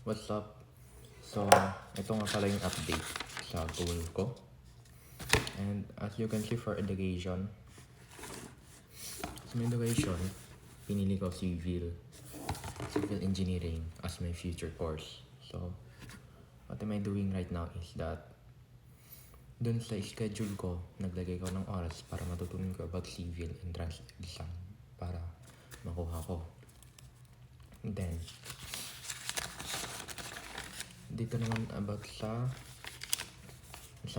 What's up? So, ito nga pala yung update sa goal ko. And as you can see for education, pinili ko civil engineering as my future course. So, what am I doing right now is that dun sa schedule ko, naglagay ko ng oras para matutunan ko about civil entrance exam para makuha ko. And then, dito naman about sa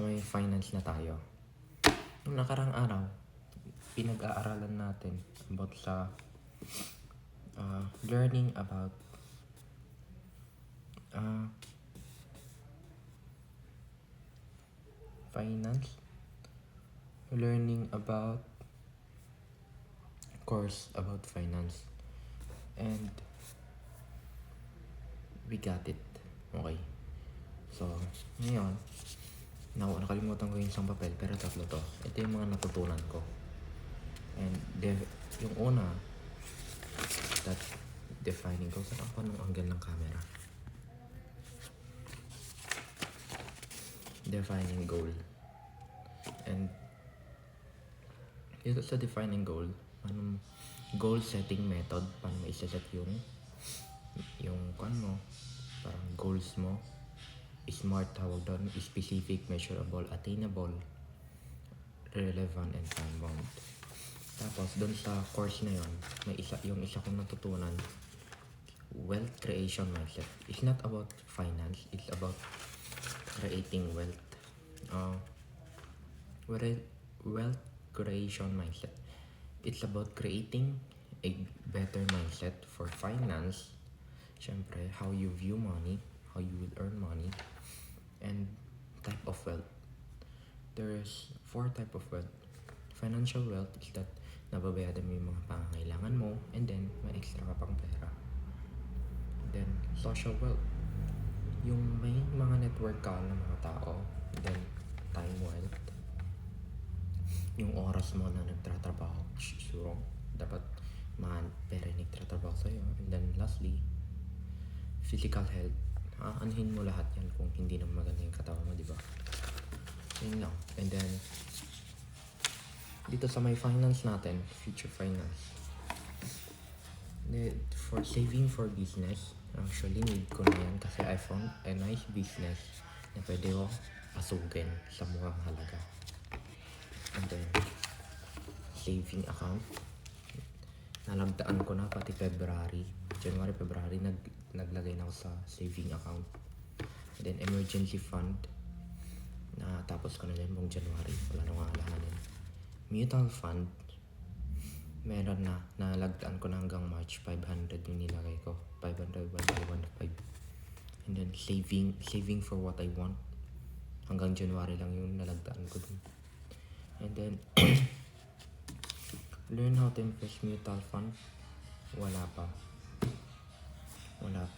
may finance na tayo. Nung nakarang araw, pinag-aaralan natin about sa learning about finance, learning about course about finance, and we got it. Okay. So, ngayon, nakalimutan ko yung isang papel, pero tatlo to. Ito yung mga natutunan ko. And yung una, that defining ko. Saan ako ng angle ng camera? Defining goal. And dito sa defining goal, anong goal setting method, paano mo isa-set yung parang goals mo, smart, tawag doon, specific, measurable, attainable, relevant, and time-bound. Tapos doon sa course na yon, may yung isa kong natutunan, wealth creation mindset. It's not about finance, it's about creating wealth. Wealth creation mindset. It's about creating a better mindset for finance. Siyempre, how you view money, how you will earn money, and type of wealth. There's 4 type of wealth. Financial wealth is that nababayaran mo yung mga pangangailangan mo, and then may extra ka pang pera. Then, social wealth. Yung may mga network ka ng mga tao, and then time wealth. Yung oras mo na nagtatrabaho, sure, dapat pera yung nagtatrabaho sa'yo. And then lastly, physical health. Aanhin mo lahat yan kung hindi naman maganda yung katawan mo, di ba? Yun lang. And then, dito sa may finance natin, future finance. For saving for business, actually need ko na yan kasi I found a nice business na pwede ko pasugin sa murang halaga. And then, saving account. Nalagdaan ko na pati January, February, naglagay na ako sa saving account. And then, emergency fund. Tapos ko na din buong January. Wala nang aalahanin. Mutual fund. Meron na. Nalagdaan ko na hanggang March. 500 yung nilagay ko. 500, 1, 5. And then, saving for what I want. Hanggang January lang yung nalagdaan ko dun. And then, learn how to invest mutual fund. Wala pa.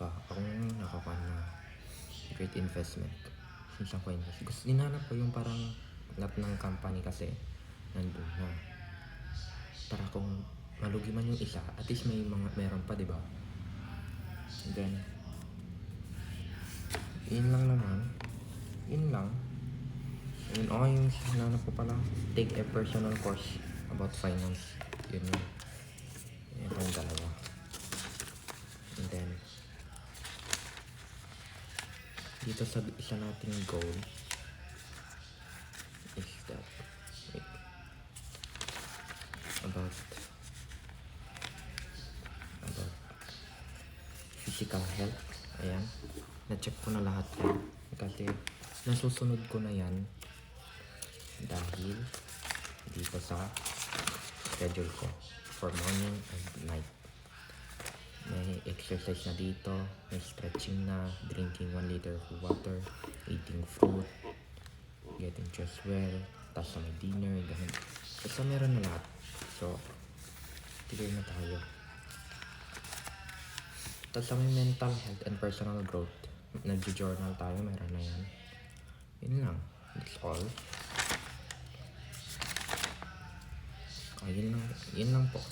Akong nakakuha na great investment. Since ako invest. Gusto dinanap ko yung parang lahat ng company kasi nandun na. Para kung malugi man yung isa, at least meron pa, diba? And then, yun lang naman. Yun lang. And yung sinanap ko pala, take a personal course about finance. Yun yun. Ito yung dalawa. And then, dito sa isa nating goal is that about physical health. Ayan. Na-check ko na lahat yan. Kasi nasusunod ko na yan dahil dito sa schedule ko for morning and night. May exercise na dito, may stretching na, drinking 1 liter of water, eating fruit, getting dressed well, tapos may dinner, ganun. Basta meron na lahat. So, tuloy na tayo. Tapos may mental health and personal growth. Nag-journal tayo, meron na yan. Yun lang. That's all. Yun lang po.